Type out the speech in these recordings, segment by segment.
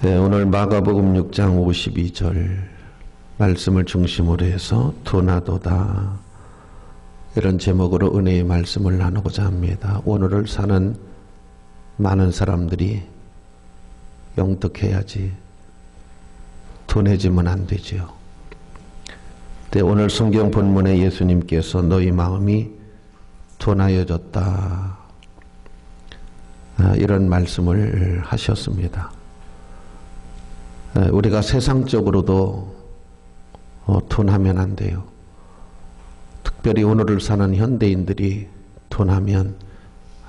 네, 오늘 마가복음 6장 52절 말씀을 중심으로 해서 도나도다 이런 제목으로 은혜의 말씀을 나누고자 합니다. 오늘을 사는 많은 사람들이 영특해야지 둔해지면 안 되지요. 네, 오늘 성경 본문에 예수님께서 너희 마음이 둔하여졌다 이런 말씀을 하셨습니다. 우리가 세상적으로도 둔하면 안 돼요. 특별히 오늘을 사는 현대인들이 둔하면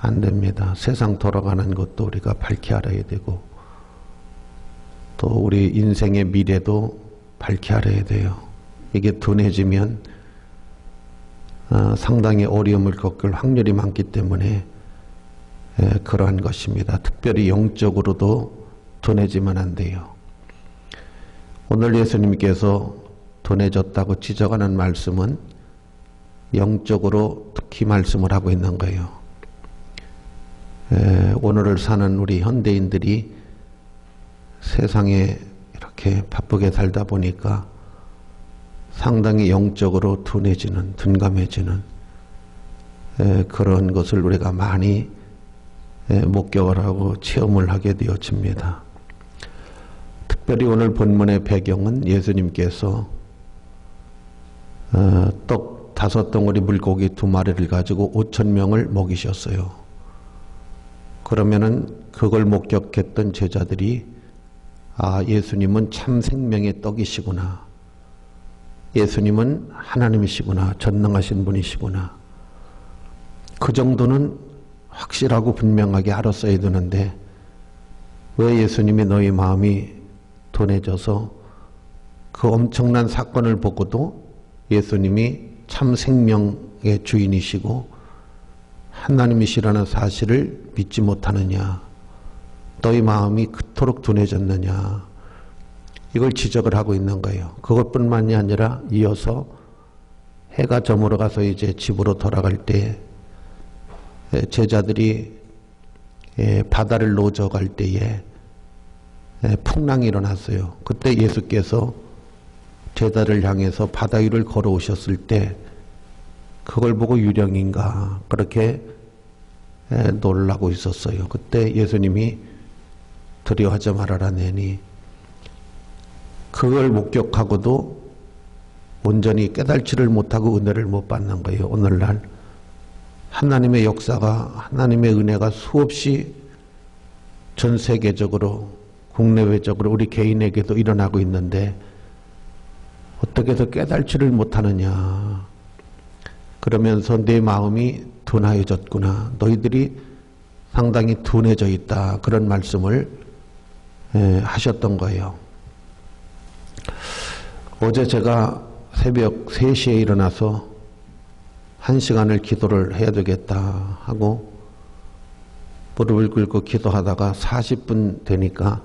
안 됩니다. 세상 돌아가는 것도 우리가 밝히 알아야 되고 또 우리 인생의 미래도 밝히 알아야 돼요. 이게 둔해지면 상당히 어려움을 겪을 확률이 많기 때문에 그러한 것입니다. 특별히 영적으로도 둔해지면 안 돼요. 오늘 예수님께서 둔해졌다고 지적하는 말씀은 영적으로 특히 말씀을 하고 있는 거예요. 오늘을 사는 우리 현대인들이 세상에 이렇게 바쁘게 살다 보니까 상당히 영적으로 둔해지는, 둔감해지는 그런 것을 우리가 많이 목격을 하고 체험을 하게 되어집니다. 특별히 오늘 본문의 배경은 예수님께서 떡 5덩어리 물고기 2마리를 가지고 5,000명을 먹이셨어요. 그러면은 그걸 목격했던 제자들이 예수님은 참 생명의 떡이시구나. 예수님은 하나님이시구나. 전능하신 분이시구나. 그 정도는 확실하고 분명하게 알았어야 되는데 왜 예수님이 너희 마음이 둔해져서 그 엄청난 사건을 보고도 예수님이 참 생명의 주인이시고 하나님이시라는 사실을 믿지 못하느냐, 너희 마음이 그토록 둔해졌느냐, 이걸 지적을 하고 있는 거예요. 그것뿐만이 아니라 이어서 해가 저물어 가서 이제 집으로 돌아갈 때 제자들이 바다를 노져갈 때에 풍랑이 일어났어요. 그때 예수께서 제자를 향해서 바다 위를 걸어오셨을 때 그걸 보고 유령인가 그렇게 놀라고 있었어요. 그때 예수님이 두려워하지 말아라 내니 그걸 목격하고도 온전히 깨달지를 못하고 은혜를 못 받는 거예요. 오늘날 하나님의 역사가, 하나님의 은혜가 수없이 전 세계적으로 국내외적으로 우리 개인에게도 일어나고 있는데 어떻게 해서 깨달지를 못하느냐. 그러면서 내 마음이 둔하여졌구나. 너희들이 상당히 둔해져 있다. 그런 말씀을 하셨던 거예요. 어제 제가 새벽 3시에 일어나서 1시간을 기도를 해야 되겠다 하고 무릎을 꿇고 기도하다가 40분 되니까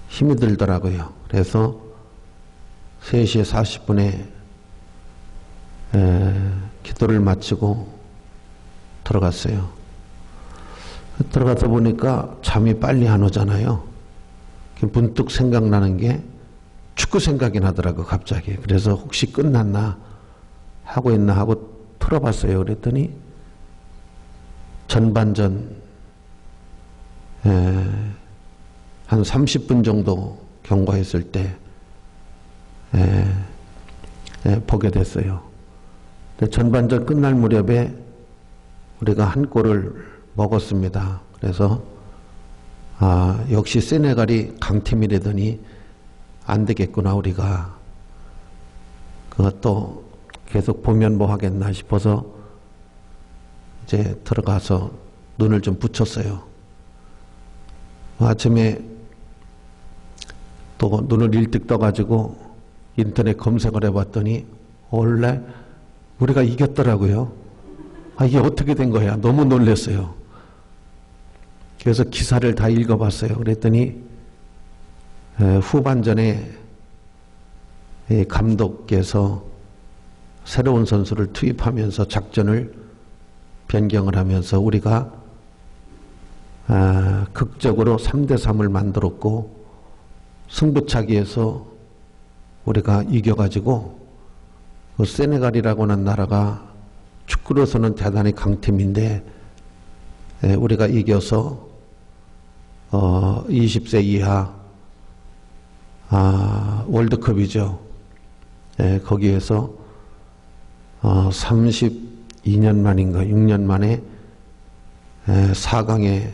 힘이 들더라고요. 그래서 3시 40분에 기도를 마치고 들어갔어요. 들어가서 보니까 잠이 빨리 안 오잖아요. 문득 생각나는 게 축구 생각이 나더라고요. 갑자기. 그래서 혹시 끝났나 하고 있나 하고 틀어봤어요. 그랬더니 전반전 한 30분 정도 경과했을 때 보게 됐어요. 전반전 끝날 무렵에 우리가 한 골을 먹었습니다. 그래서 역시 세네갈이 강팀이라더니 안 되겠구나 우리가. 그것도 계속 보면 뭐 하겠나 싶어서 이제 들어가서 눈을 좀 붙였어요. 아침에 또 눈을 일찍 떠가지고 인터넷 검색을 해봤더니 원래 우리가 이겼더라고요. 이게 어떻게 된 거야? 너무 놀랐어요. 그래서 기사를 다 읽어봤어요. 그랬더니 후반전에 감독께서 새로운 선수를 투입하면서 작전을 변경을 하면서 우리가 극적으로 3대3을 만들었고 승부차기에서 우리가 이겨가지고 그 세네갈이라고 하는 나라가 축구로서는 대단히 강팀인데 우리가 이겨서 20세 이하 월드컵이죠. 거기에서 32년 만인가 6년 만에 4강에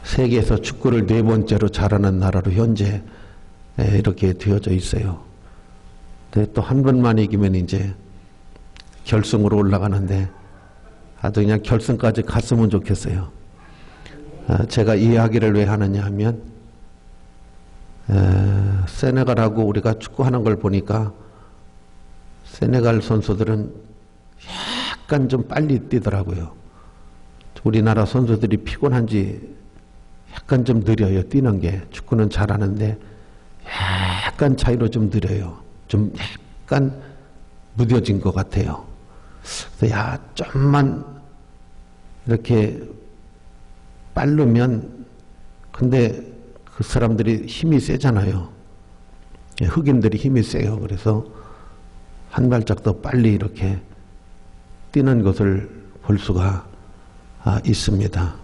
세계에서 축구를 4번째로 잘하는 나라로 현재 이렇게 되어져 있어요. 근데 또 한 번만 이기면 이제 결승으로 올라가는데 아주 그냥 결승까지 갔으면 좋겠어요. 제가 이 이야기를 왜 하느냐 하면 세네갈하고 우리가 축구하는 걸 보니까 세네갈 선수들은 약간 좀 빨리 뛰더라고요. 우리나라 선수들이 피곤한지 약간 좀 느려요. 뛰는 게. 축구는 잘하는데 약간 차이로 좀 느려요. 좀 약간 무뎌진 것 같아요. 그래서 야, 좀만 이렇게 빠르면, 근데 그 사람들이 힘이 세잖아요. 흑인들이 힘이 세요. 그래서 한 발짝 더 빨리 이렇게 뛰는 것을 볼 수가 있습니다.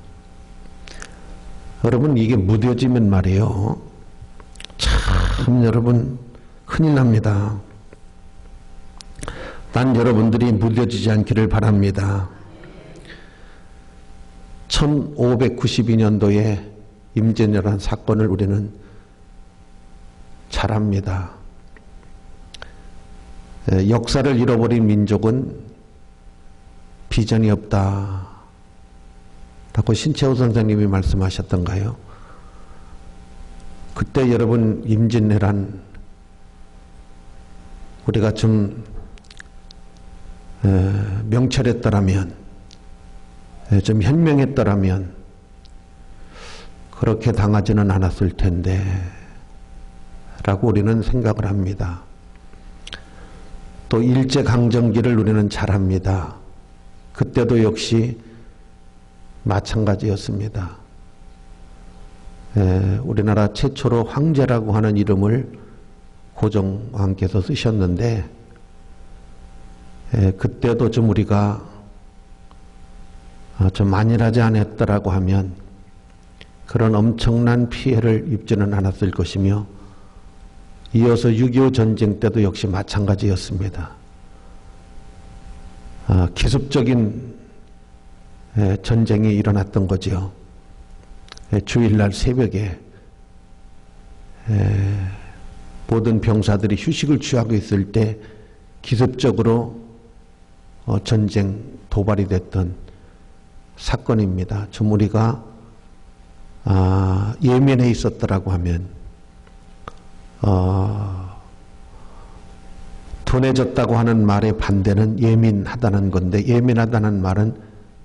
여러분, 이게 무뎌지면 말이에요. 참 여러분 큰일 납니다. 난 여러분들이 무뎌지지 않기를 바랍니다. 1592년도에 임진왜란 사건을 우리는 잘 압니다. 역사를 잃어버린 민족은 비전이 없다 라고 신채호 선생님이 말씀하셨던가요? 그때 여러분 임진왜란 우리가 좀 명철했더라면, 좀 현명했더라면 그렇게 당하지는 않았을 텐데 라고 우리는 생각을 합니다. 또 일제강점기를 우리는 잘합니다. 그때도 역시 마찬가지였습니다. 우리나라 최초로 황제라고 하는 이름을 고종왕께서 쓰셨는데 그때도 좀 우리가 좀 안일하지 않았더라고 하면 그런 엄청난 피해를 입지는 않았을 것이며 이어서 6.25 전쟁 때도 역시 마찬가지였습니다. 기습적인 전쟁이 일어났던 거죠. 주일날 새벽에 모든 병사들이 휴식을 취하고 있을 때 기습적으로 전쟁 도발이 됐던 사건입니다. 좀 우리가 예민해 있었더라고 하면 둔해졌다고 하는 말의 반대는 예민하다는 건데, 예민하다는 말은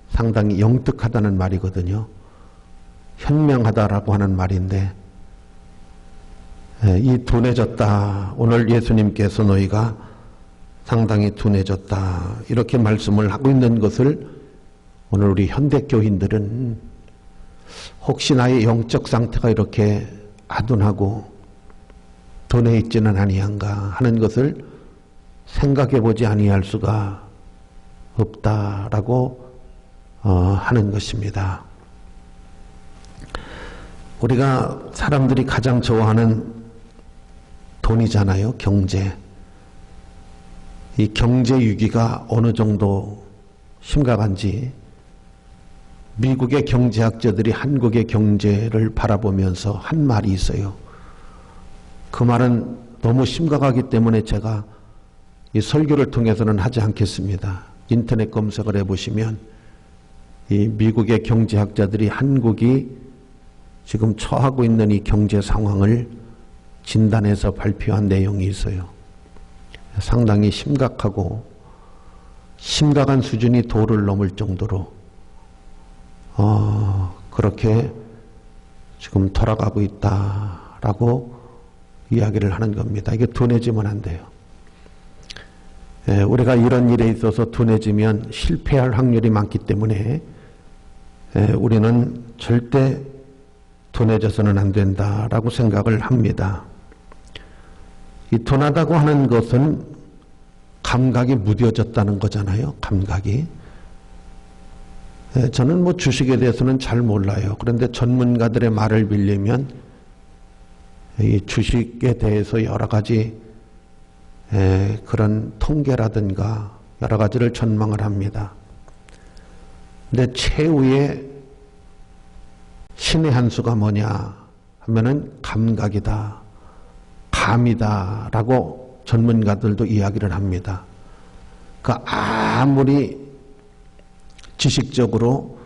상당히 영특하다는 말이거든요. 현명하다라고 하는 말인데, 이 둔해졌다, 오늘 예수님께서 너희가 상당히 둔해졌다 이렇게 말씀을 하고 있는 것을 오늘 우리 현대교인들은 혹시 나의 영적 상태가 이렇게 아둔하고 둔해 있지는 아니한가 하는 것을 생각해 보지 아니할 수가 없다라고 하는 것입니다. 우리가 사람들이 가장 좋아하는 돈이잖아요. 경제. 이 경제 위기가 어느 정도 심각한지 미국의 경제학자들이 한국의 경제를 바라보면서 한 말이 있어요. 그 말은 너무 심각하기 때문에 제가 이 설교를 통해서는 하지 않겠습니다. 인터넷 검색을 해보시면 이 미국의 경제학자들이 한국이 지금 처하고 있는 이 경제 상황을 진단해서 발표한 내용이 있어요. 상당히 심각하고 심각한 수준이 도를 넘을 정도로 그렇게 지금 돌아가고 있다라고 이야기를 하는 겁니다. 이게 둔해지면 안 돼요. 우리가 이런 일에 있어서 둔해지면 실패할 확률이 많기 때문에 우리는 절대 둔해져서는 안 된다라고 생각을 합니다. 이 둔하다고 하는 것은 감각이 무뎌졌다는 거잖아요. 감각이. 저는 뭐 주식에 대해서는 잘 몰라요. 그런데 전문가들의 말을 빌리면 이 주식에 대해서 여러 가지 그런 통계라든가 여러 가지를 전망을 합니다. 근데 최후의 신의 한 수가 뭐냐 하면은 감각이다, 감이다 라고 전문가들도 이야기를 합니다. 그 아무리 지식적으로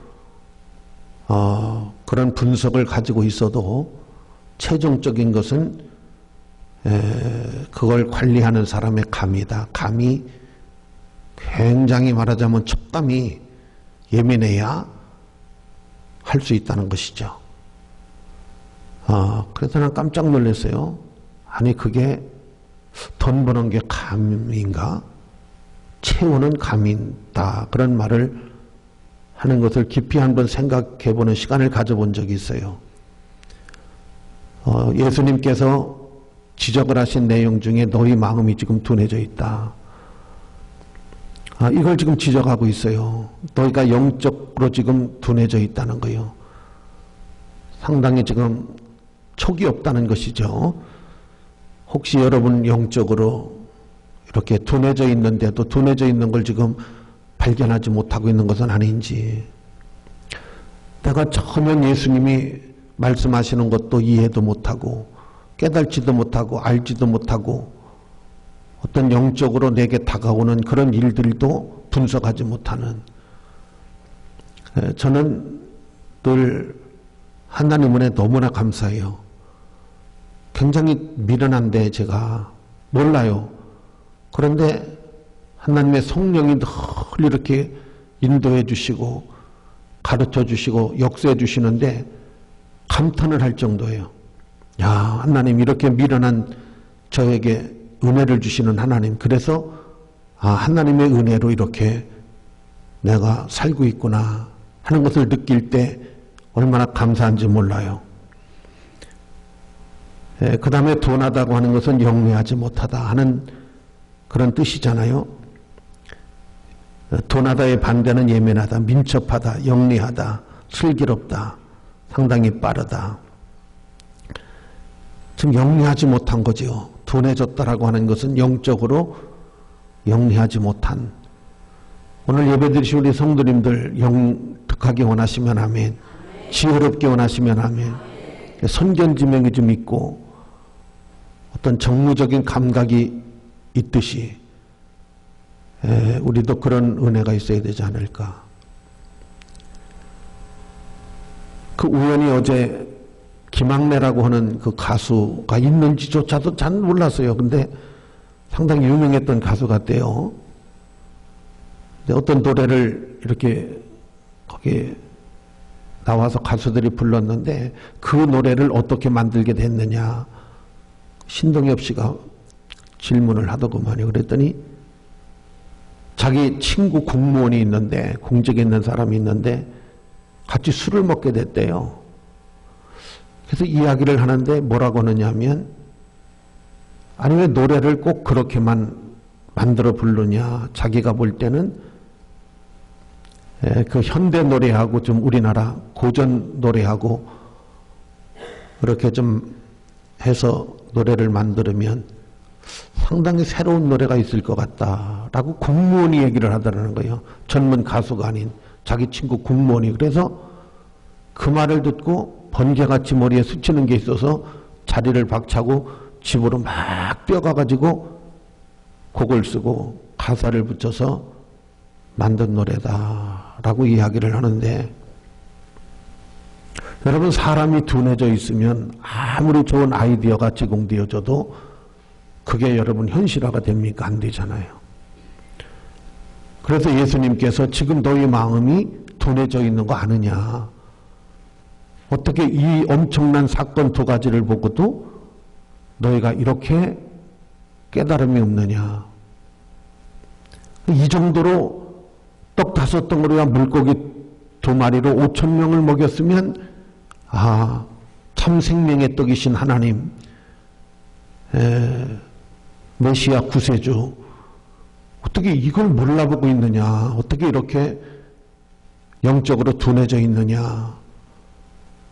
그런 분석을 가지고 있어도 최종적인 것은 그걸 관리하는 사람의 감이다. 감이 굉장히 말하자면 촉감이 예민해야 할 수 있다는 것이죠. 그래서 난 깜짝 놀랐어요. 아니 그게 돈 버는 게 감인가? 채우는 감이다. 그런 말을 하는 것을 깊이 한번 생각해 보는 시간을 가져본 적이 있어요. 예수님께서 지적을 하신 내용 중에 너희 마음이 지금 둔해져 있다. 이걸 지금 지적하고 있어요. 너희가 영적으로 지금 둔해져 있다는 거예요. 상당히 지금 촉이 없다는 것이죠. 혹시 여러분 영적으로 이렇게 둔해져 있는데도 둔해져 있는 걸 지금 발견하지 못하고 있는 것은 아닌지, 내가 전혀 예수님이 말씀하시는 것도 이해도 못하고 깨달지도 못하고 알지도 못하고 어떤 영적으로 내게 다가오는 그런 일들도 분석하지 못하는, 저는 늘 하나님 은혜 너무나 감사해요. 굉장히 미련한데 제가 몰라요. 그런데 하나님의 성령이 늘 이렇게 인도해 주시고 가르쳐 주시고 역사해 주시는데 감탄을 할 정도예요. 야, 하나님 이렇게 미련한 저에게 은혜를 주시는 하나님. 그래서 하나님의 은혜로 이렇게 내가 살고 있구나 하는 것을 느낄 때 얼마나 감사한지 몰라요. 그 다음에 둔하다고 하는 것은 영리하지 못하다 하는 그런 뜻이잖아요. 둔하다의 반대는 예민하다, 민첩하다, 영리하다, 슬기롭다, 상당히 빠르다. 지금 영리하지 못한 거죠. 둔해졌다라고 하는 것은 영적으로 영리하지 못한. 오늘 예배드리신 우리 성도님들 영특하게 원하시면 아멘. 지혜롭게 원하시면 아멘. 선견지명이 좀 있고 어떤 정무적인 감각이 있듯이 우리도 그런 은혜가 있어야 되지 않을까. 그 우연히 어제 김학래라고 하는 그 가수가 있는지조차도 잘 몰랐어요. 근데 상당히 유명했던 가수 같대요. 근데 어떤 노래를 이렇게 거기에 나와서 가수들이 불렀는데 그 노래를 어떻게 만들게 됐느냐 신동엽 씨가 질문을 하더구만요. 그랬더니 자기 친구 공무원이 있는데, 공직에 있는 사람이 있는데 같이 술을 먹게 됐대요. 그래서 이야기를 하는데 뭐라고 하느냐면, 아니 왜 노래를 꼭 그렇게만 만들어 부르냐, 자기가 볼 때는 그 현대 노래하고 좀 우리나라 고전 노래하고 그렇게 좀 해서 노래를 만들면 상당히 새로운 노래가 있을 것 같다라고 공무원이 얘기를 하더라는 거예요. 전문 가수가 아닌 자기 친구 공무원이. 그래서 그 말을 듣고 번개같이 머리에 스치는 게 있어서 자리를 박차고 집으로 막 뛰어가가지고 곡을 쓰고 가사를 붙여서 만든 노래다라고 이야기를 하는데, 여러분 사람이 둔해져 있으면 아무리 좋은 아이디어가 제공되어져도 그게 여러분 현실화가 됩니까? 안 되잖아요. 그래서 예수님께서 지금 너희 마음이 둔해져 있는 거 아느냐, 어떻게 이 엄청난 사건 두 가지를 보고도 너희가 이렇게 깨달음이 없느냐. 이 정도로 떡 5덩어리와 물고기 2마리로 5,000명을 먹였으면 참 생명의 떡이신 하나님, 메시아 구세주, 어떻게 이걸 몰라보고 있느냐, 어떻게 이렇게 영적으로 둔해져 있느냐,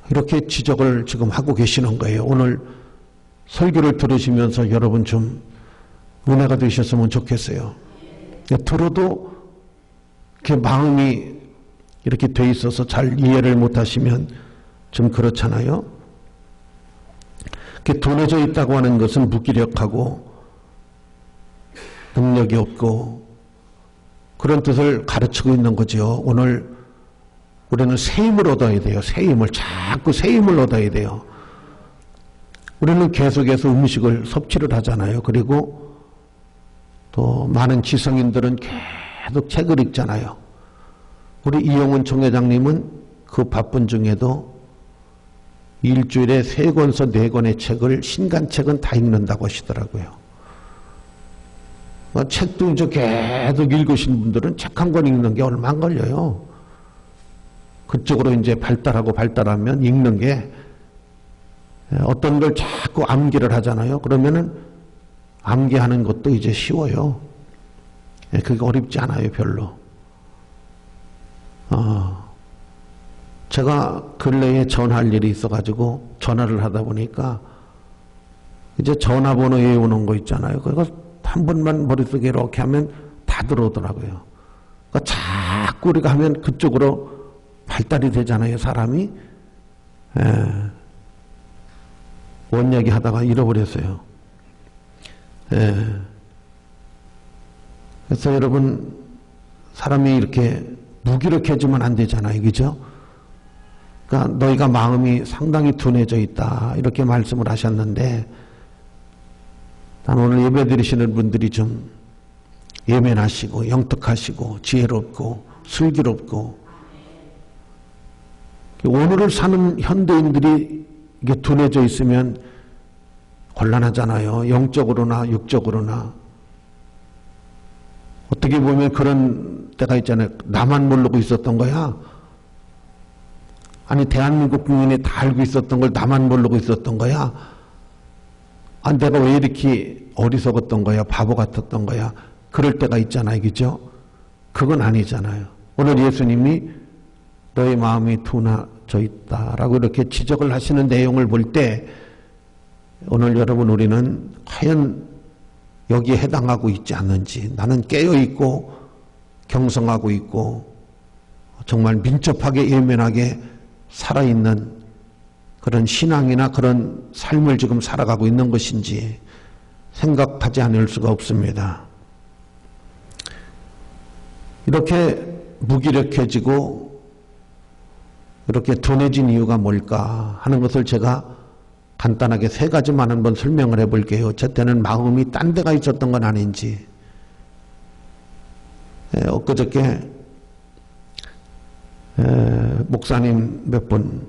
이렇게 지적을 지금 하고 계시는 거예요. 오늘 설교를 들으시면서 여러분 좀 은혜가 되셨으면 좋겠어요. 들어도 이렇게 마음이 이렇게 돼 있어서 잘 이해를 못하시면 좀 그렇잖아요. 이렇게 둔해져 있다고 하는 것은 무기력하고 능력이 없고 그런 뜻을 가르치고 있는 거죠. 오늘 우리는 새 힘을 얻어야 돼요. 새 힘을, 자꾸 새 힘을 얻어야 돼요. 우리는 계속해서 음식을 섭취를 하잖아요. 그리고 또 많은 지성인들은 계속 책을 읽잖아요. 우리 이용훈 총회장님은 그 바쁜 중에도 일주일에 3권에서 4권의 책을, 신간책은 다 읽는다고 하시더라고요. 책도 이제 계속 읽으신 분들은 책 한 권 읽는 게 얼마 안 걸려요. 그쪽으로 이제 발달하면 읽는 게 어떤 걸 자꾸 암기를 하잖아요. 그러면은 암기하는 것도 이제 쉬워요. 그게 어렵지 않아요, 별로. 제가 근래에 전화할 일이 있어가지고 전화를 하다 보니까 이제 전화번호 외우는 거 있잖아요. 그거 한 번만 머릿속에 이렇게 하면 다 들어오더라고요. 그러니까 자꾸 우리가 하면 그쪽으로 발달이 되잖아요, 사람이. 뭔 얘기 하다가 잃어버렸어요. 그래서 여러분, 사람이 이렇게 무기력해지면 안 되잖아요, 그죠? 그러니까 너희가 마음이 상당히 둔해져 있다, 이렇게 말씀을 하셨는데, 난 오늘 예배 드리시는 분들이 좀 예민하시고 영특하시고 지혜롭고 슬기롭고, 오늘을 사는 현대인들이 이게 둔해져 있으면 곤란하잖아요. 영적으로나 육적으로나. 어떻게 보면 그런 때가 있잖아요. 나만 모르고 있었던 거야. 아니, 대한민국 국민이 다 알고 있었던 걸 나만 모르고 있었던 거야. 내가 왜 이렇게 어리석었던 거야, 바보 같았던 거야. 그럴 때가 있잖아요, 그죠? 그건 아니잖아요. 오늘 예수님이 너의 마음이 둔해져 있다라고 이렇게 지적을 하시는 내용을 볼 때, 오늘 여러분 우리는 과연 여기에 해당하고 있지 않는지, 나는 깨어있고 경성하고 있고 정말 민첩하게 예민하게 살아있는 그런 신앙이나 그런 삶을 지금 살아가고 있는 것인지 생각하지 않을 수가 없습니다. 이렇게 무기력해지고 이렇게 둔해진 이유가 뭘까 하는 것을 제가 간단하게 3가지만 한번 설명을 해볼게요. 제 때는 마음이 딴 데가 있었던 건 아닌지. 엊그저께 목사님 몇 분,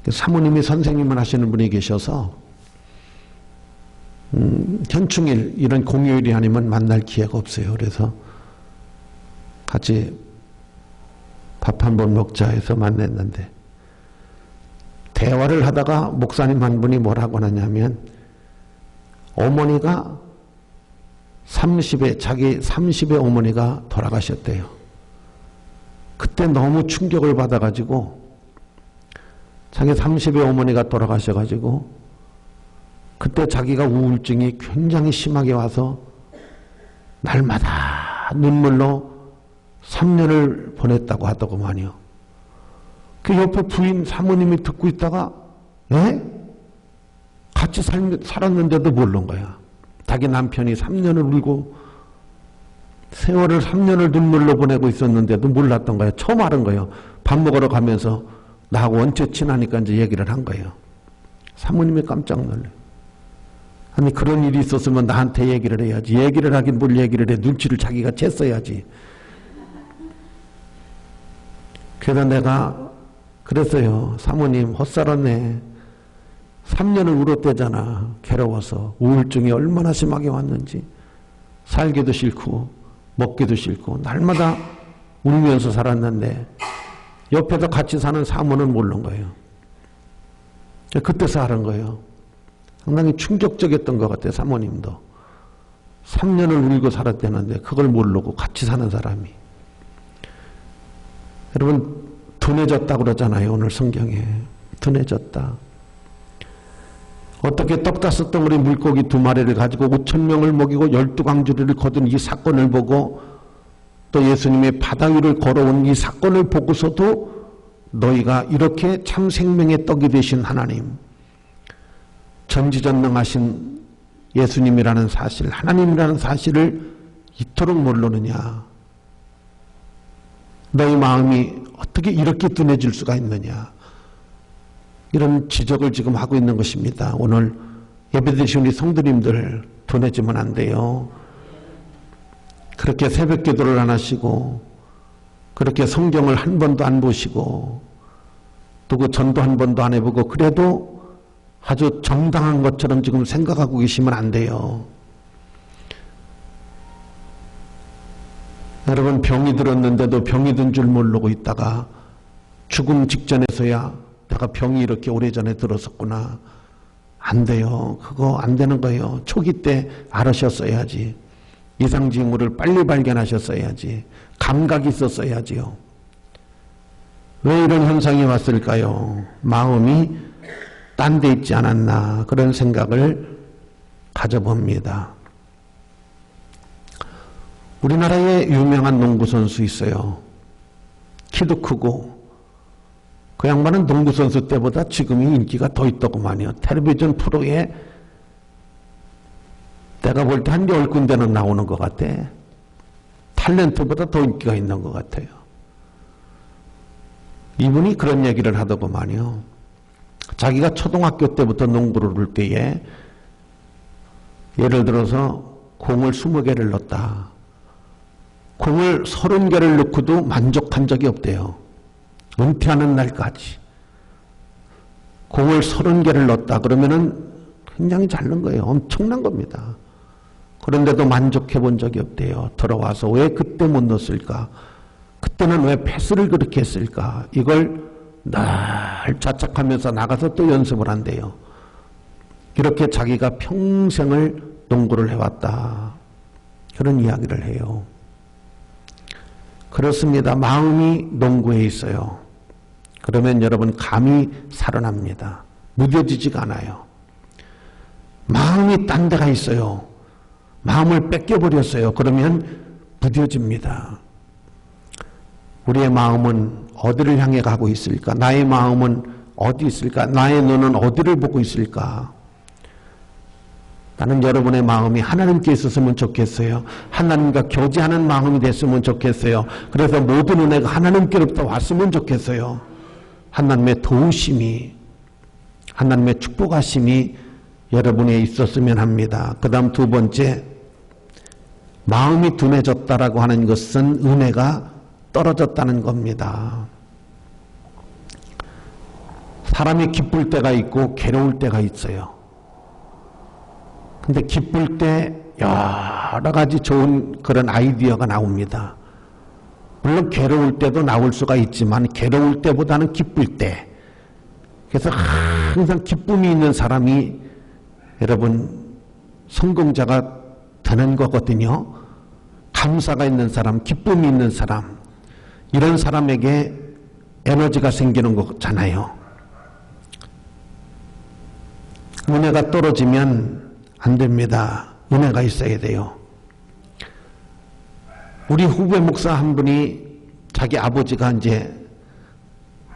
사모님이 선생님을 하시는 분이 계셔서 현충일 이런 공휴일이 아니면 만날 기회가 없어요. 그래서 같이 밥 한 번 먹자 해서 만났는데, 대화를 하다가 목사님 한 분이 뭐라고 하냐면, 어머니가 자기 30의 어머니가 돌아가셨대요. 그때 너무 충격을 받아가지고, 자기 30의 어머니가 돌아가셔가지고, 그때 자기가 우울증이 굉장히 심하게 와서 날마다 눈물로 3년을 보냈다고 하더구만요. 그 옆에 부인 사모님이 듣고 있다가, 같이 살았는데도 모르는 거야. 자기 남편이 3년을 울고 세월을 3년을 눈물로 보내고 있었는데도 몰랐던 거야. 처음 알은 거예요. 밥 먹으러 가면서 나하고 언제 친하니까 이제 얘기를 한 거예요. 사모님이 깜짝 놀래. 아니, 그런 일이 있었으면 나한테 얘기를 해야지. 얘기를 하긴 뭘 얘기를 해. 눈치를 자기가 챘어야지. 그래서 내가 그랬어요. 사모님 헛살았네. 3년을 울었대잖아. 괴로워서. 우울증이 얼마나 심하게 왔는지. 살기도 싫고 먹기도 싫고 날마다 울면서 살았는데 옆에서 같이 사는 사모는 모르는 거예요. 그때서 알은 거예요. 상당히 충격적이었던 것 같아요. 사모님도 3년을 울고 살았다는데 그걸 모르고 같이 사는 사람이. 여러분 둔해졌다고 그러잖아요. 오늘 성경에 둔해졌다. 어떻게 떡 5덩어리 물고기 2마리를 가지고 5,000명을 먹이고 12광주리를 거둔 이 사건을 보고 또 예수님의 바다 위를 걸어온 이 사건을 보고서도 너희가 이렇게 참 생명의 떡이 되신 하나님, 전지전능하신 예수님이라는 사실, 하나님이라는 사실을 이토록 모르느냐. 너희 마음이 어떻게 이렇게 둔해질 수가 있느냐. 이런 지적을 지금 하고 있는 것입니다. 오늘 예배드리신 우리 성도님들 둔해지면 안 돼요. 그렇게 새벽 기도를 안 하시고 그렇게 성경을 한 번도 안 보시고 또 그 전도 한 번도 안 해보고 그래도 아주 정당한 것처럼 지금 생각하고 계시면 안 돼요. 여러분 병이 들었는데도 병이 든 줄 모르고 있다가 죽음 직전에서야 내가 병이 이렇게 오래전에 들었었구나. 안 돼요. 그거 안 되는 거예요. 초기 때 알으셨어야지. 이상징후를 빨리 발견하셨어야지. 감각이 있었어야지요. 왜 이런 현상이 왔을까요? 마음이 딴 데 있지 않았나 그런 생각을 가져봅니다. 우리나라에 유명한 농구선수 있어요. 키도 크고 그 양반은 농구선수 때보다 지금이 인기가 더 있더구만요. 텔레비전 프로에 내가 볼 때 한 10군데는 나오는 것 같아. 탤런트보다 더 인기가 있는 것 같아요. 이분이 그런 얘기를 하더구만요. 자기가 초등학교 때부터 농구를 할 때에 예를 들어서 공을 20개를 넣었다. 공을 30개를 넣고도 만족한 적이 없대요. 은퇴하는 날까지. 공을 30개를 넣었다 그러면은 굉장히 잘 넣은 거예요. 엄청난 겁니다. 그런데도 만족해 본 적이 없대요. 들어와서 왜 그때 못 넣었을까? 그때는 왜 패스를 그렇게 했을까? 이걸 늘 자책하면서 나가서 또 연습을 한대요. 이렇게 자기가 평생을 농구를 해왔다. 그런 이야기를 해요. 그렇습니다. 마음이 농구에 있어요. 그러면 여러분 감이 살아납니다. 무뎌지지가 않아요. 마음이 딴 데가 있어요. 마음을 뺏겨버렸어요. 그러면 무뎌집니다. 우리의 마음은 어디를 향해 가고 있을까? 나의 마음은 어디 있을까? 나의 눈은 어디를 보고 있을까? 나는 여러분의 마음이 하나님께 있었으면 좋겠어요. 하나님과 교제하는 마음이 됐으면 좋겠어요. 그래서 모든 은혜가 하나님께로부터 왔으면 좋겠어요. 하나님의 도우심이, 하나님의 축복하심이 여러분에 있었으면 합니다. 그 다음 2번째, 마음이 둔해졌다라고 하는 것은 은혜가 떨어졌다는 겁니다. 사람이 기쁠 때가 있고 괴로울 때가 있어요. 근데 기쁠 때 여러 가지 좋은 그런 아이디어가 나옵니다. 물론 괴로울 때도 나올 수가 있지만 괴로울 때보다는 기쁠 때. 그래서 항상 기쁨이 있는 사람이 여러분 성공자가 되는 거거든요. 감사가 있는 사람, 기쁨이 있는 사람, 이런 사람에게 에너지가 생기는 거잖아요. 은혜가 떨어지면 안 됩니다. 은혜가 있어야 돼요. 우리 후배 목사 한 분이 자기 아버지가 이제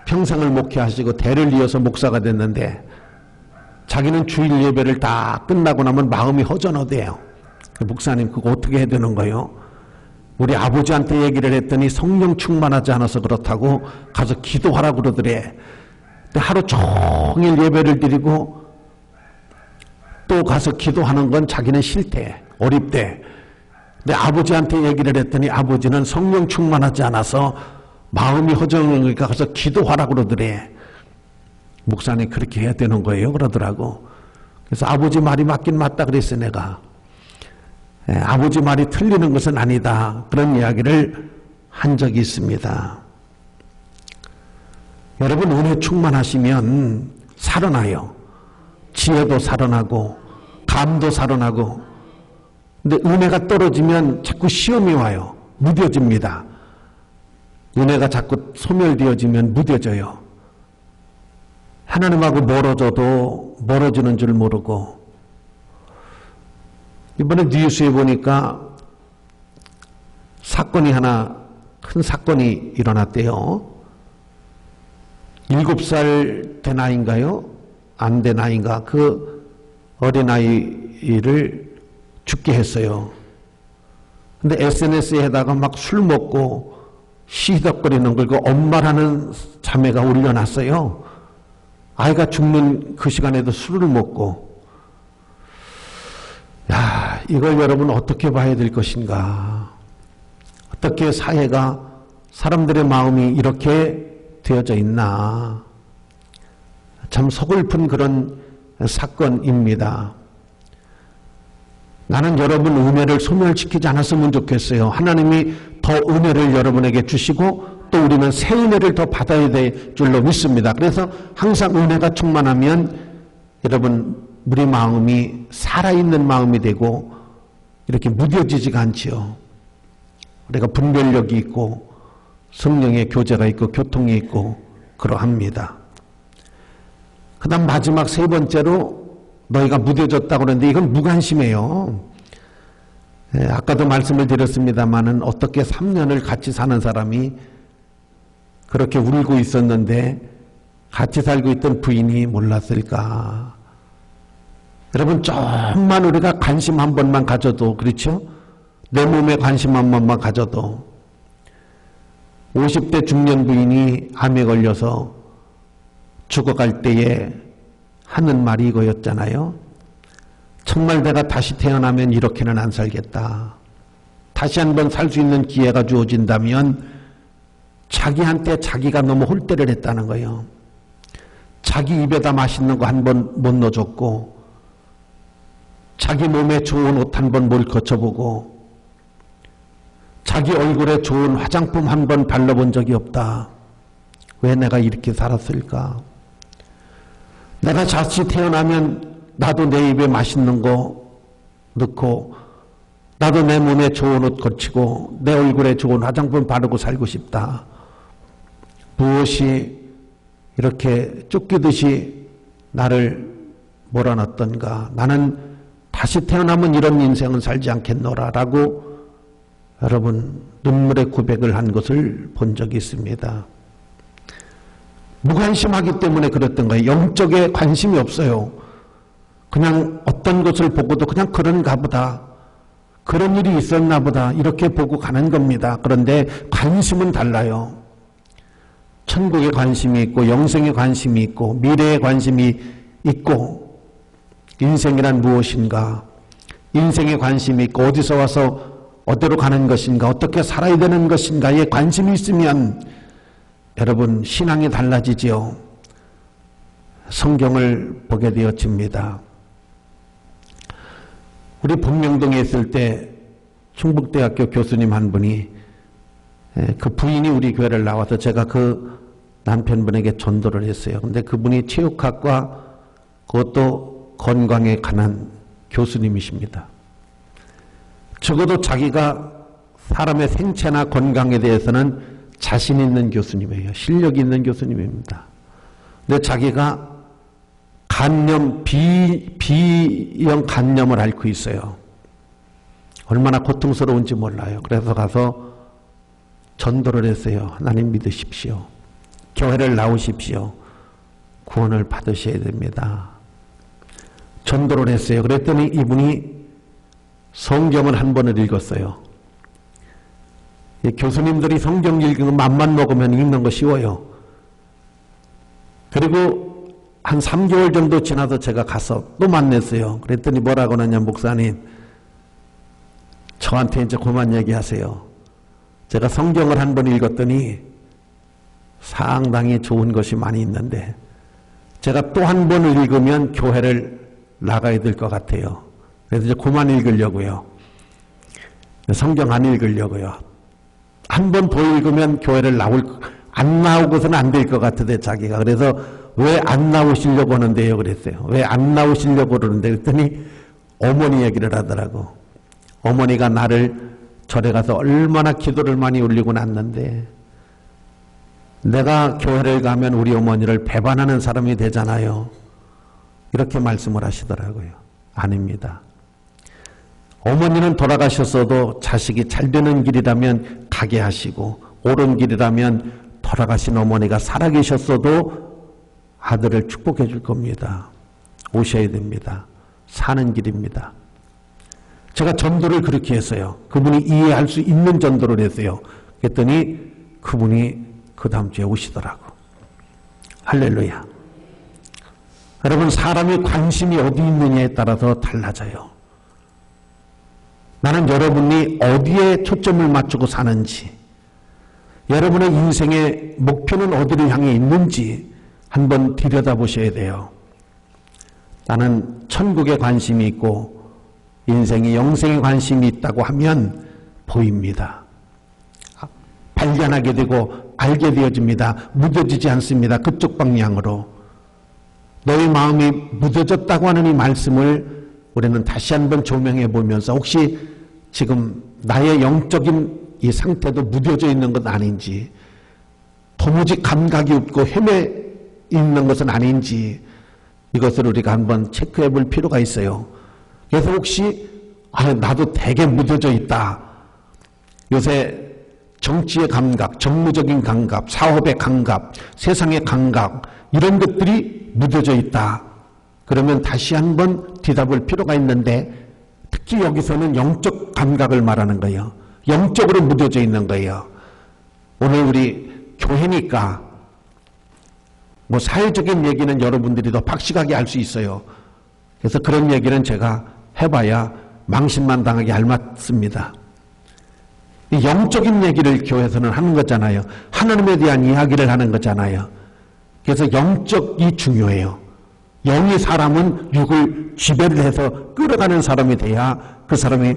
평생을 목회하시고 대를 이어서 목사가 됐는데 자기는 주일 예배를 다 끝나고 나면 마음이 허전하대요. 목사님 그거 어떻게 해야 되는 거예요? 우리 아버지한테 얘기를 했더니 성령 충만하지 않아서 그렇다고 가서 기도하라고 그러더래. 근데 하루 종일 예배를 드리고 또 가서 기도하는 건 자기는 싫대. 어립대. 근데 아버지한테 얘기를 했더니 아버지는 성령 충만하지 않아서 마음이 허전하니까 가서 기도하라고 그러더래. 목사님 그렇게 해야 되는 거예요? 그러더라고. 그래서 아버지 말이 맞긴 맞다 그랬어 내가. 아버지 말이 틀리는 것은 아니다. 그런 이야기를 한 적이 있습니다. 여러분 은혜 충만하시면 살아나요. 지혜도 살아나고 감도 살아나고. 근데 은혜가 떨어지면 자꾸 시험이 와요. 무뎌집니다. 은혜가 자꾸 소멸되어지면 무뎌져요. 하나님하고 멀어져도 멀어지는 줄 모르고. 이번에 뉴스에 보니까 사건이 하나, 큰 사건이 일어났대요. 7살 된 아이인가요? 안 된 아이인가? 그 어린아이를 죽게 했어요. 근데 SNS에다가 막 술 먹고 시덕거리는 걸 그 엄마라는 자매가 올려놨어요. 아이가 죽는 그 시간에도 술을 먹고. 야, 이걸 여러분 어떻게 봐야 될 것인가? 어떻게 사회가, 사람들의 마음이 이렇게 되어져 있나? 참 서글픈 그런 사건입니다. 나는 여러분 은혜를 소멸시키지 않았으면 좋겠어요. 하나님이 더 은혜를 여러분에게 주시고 또 우리는 새 은혜를 더 받아야 될 줄로 믿습니다. 그래서 항상 은혜가 충만하면 여러분 우리 마음이 살아있는 마음이 되고 이렇게 무뎌지지가 않지요. 우리가 분별력이 있고 성령의 교제가 있고 교통이 있고 그러합니다. 그 다음 마지막 세 번째로 너희가 무뎌졌다고 그러는데 이건 무관심해요. 아까도 말씀을 드렸습니다마는 어떻게 3년을 같이 사는 사람이 그렇게 울고 있었는데 같이 살고 있던 부인이 몰랐을까? 여러분 조금만 우리가 관심 한 번만 가져도, 그렇죠? 내 몸에 관심 한 번만 가져도 50대 중년 부인이 암에 걸려서 죽어갈 때에 하는 말이 이거였잖아요. 정말 내가 다시 태어나면 이렇게는 안 살겠다. 다시 한번 살 수 있는 기회가 주어진다면 자기한테 자기가 너무 홀대를 했다는 거예요. 자기 입에다 맛있는 거 한 번 못 넣어줬고 자기 몸에 좋은 옷 한 번 못 거쳐보고 자기 얼굴에 좋은 화장품 한 번 발라본 적이 없다. 왜 내가 이렇게 살았을까? 내가 다시 태어나면 나도 내 입에 맛있는 거 넣고 나도 내 몸에 좋은 옷 거치고 내 얼굴에 좋은 화장품 바르고 살고 싶다. 무엇이 이렇게 쫓기듯이 나를 몰아넣었던가. 나는 다시 태어나면 이런 인생은 살지 않겠노라 라고 여러분 눈물의 고백을 한 것을 본 적이 있습니다. 무관심하기 때문에 그랬던 거예요. 영적에 관심이 없어요. 그냥 어떤 것을 보고도 그냥 그런가 보다. 그런 일이 있었나 보다. 이렇게 보고 가는 겁니다. 그런데 관심은 달라요. 천국에 관심이 있고 영생에 관심이 있고 미래에 관심이 있고 인생이란 무엇인가? 인생에 관심이 있고 어디서 와서 어디로 가는 것인가? 어떻게 살아야 되는 것인가에 관심이 있으면 여러분 신앙이 달라지지요. 성경을 보게 되어집니다. 우리 본명동에 있을 때 충북대학교 교수님 한 분이 그 부인이 우리 교회를 나와서 제가 그 남편분에게 전도를 했어요. 근데 그분이 체육학과 그것도 건강에 관한 교수님이십니다. 적어도 자기가 사람의 생체나 건강에 대해서는 자신 있는 교수님이에요. 실력 있는 교수님입니다. 근데 자기가 간염, B형 간염을 앓고 있어요. 얼마나 고통스러운지 몰라요. 그래서 가서 전도를 했어요. 하나님 믿으십시오. 교회를 나오십시오. 구원을 받으셔야 됩니다. 전도를 했어요. 그랬더니 이분이 성경을 한 번을 읽었어요. 교수님들이 성경 읽으면 맘만 먹으면 읽는 거 쉬워요. 그리고 한 3개월 정도 지나서 제가 가서 또 만났어요. 그랬더니 뭐라고 하냐, 목사님 저한테 이제 그만 얘기하세요. 제가 성경을 한 번 읽었더니 상당히 좋은 것이 많이 있는데 제가 또 한 번을 읽으면 교회를 나가야 될 것 같아요. 그래서 이제 그만 읽으려고요. 성경 안 읽으려고요. 한 번 더 읽으면 교회를 안 나오고서는 안 될 것 같은데 자기가. 그래서 왜 안 나오시려고 하는데요? 그랬어요. 왜 안 나오시려고 그러는데 그랬더니 어머니 얘기를 하더라고. 어머니가 나를 절에 가서 얼마나 기도를 많이 올리고 났는데 내가 교회를 가면 우리 어머니를 배반하는 사람이 되잖아요. 이렇게 말씀을 하시더라고요. 아닙니다. 어머니는 돌아가셨어도 자식이 잘 되는 길이라면 가게 하시고 옳은 길이라면 돌아가신 어머니가 살아계셨어도 아들을 축복해 줄 겁니다. 오셔야 됩니다. 사는 길입니다. 제가 전도를 그렇게 했어요. 그분이 이해할 수 있는 전도를 했어요. 그랬더니 그분이 그 다음 주에 오시더라고. 할렐루야. 여러분, 사람이 관심이 어디 있느냐에 따라서 달라져요. 나는 여러분이 어디에 초점을 맞추고 사는지, 여러분의 인생의 목표는 어디를 향해 있는지 한번 들여다보셔야 돼요. 나는 천국에 관심이 있고 인생이 영생에 관심이 있다고 하면 보입니다. 발견하게 되고 알게 되어집니다. 무뎌지지 않습니다. 그쪽 방향으로. 너의 마음이 무뎌졌다고 하는 이 말씀을 우리는 다시 한번 조명해 보면서 혹시 지금 나의 영적인 이 상태도 무뎌져 있는 것 아닌지, 도무지 감각이 없고 헤매 있는 것은 아닌지, 이것을 우리가 한번 체크해 볼 필요가 있어요. 그래서 혹시 나도 되게 무뎌져 있다. 요새 정치의 감각, 정무적인 감각, 사업의 감각, 세상의 감각, 이런 것들이 무뎌져 있다. 그러면 다시 한번 뒤다볼 필요가 있는데, 특히 여기서는 영적 감각을 말하는 거예요. 영적으로 무뎌져 있는 거예요. 오늘 우리 교회니까 뭐 사회적인 얘기는 여러분들이 더 박식하게 할 수 있어요. 그래서 그런 얘기는 제가 해봐야 망신만 당하게 알맞습니다. 영적인 얘기를 교회에서는 하는 거잖아요. 하나님에 대한 이야기를 하는 거잖아요. 그래서 영적이 중요해요. 영이 사람은 육을 지배를 해서 끌어가는 사람이 돼야 그 사람이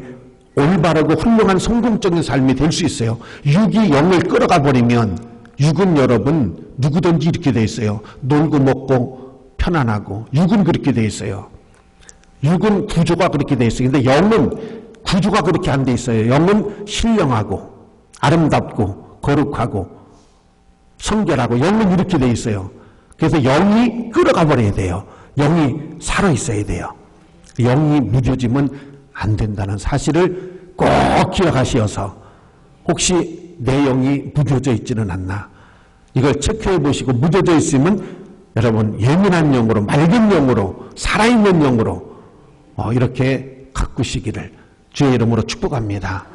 올바르고 훌륭한 성공적인 삶이 될 수 있어요. 육이 영을 끌어가 버리면, 육은 여러분 누구든지 이렇게 돼 있어요. 놀고 먹고 편안하고. 육은 그렇게 돼 있어요. 육은 구조가 그렇게 돼 있어요. 근데 영은 구조가 그렇게 안 돼 있어요. 영은 신령하고 아름답고 거룩하고 성결하고, 영은 이렇게 돼 있어요. 그래서 영이 끌어가 버려야 돼요. 영이 살아 있어야 돼요. 영이 무뎌지면 안 된다는 사실을 꼭 기억하시어서, 혹시 내 영이 무뎌져 있지는 않나, 이걸 체크해 보시고, 무뎌져 있으면 여러분 예민한 영으로, 맑은 영으로, 살아있는 영으로 이렇게 가꾸시기를 주의 이름으로 축복합니다.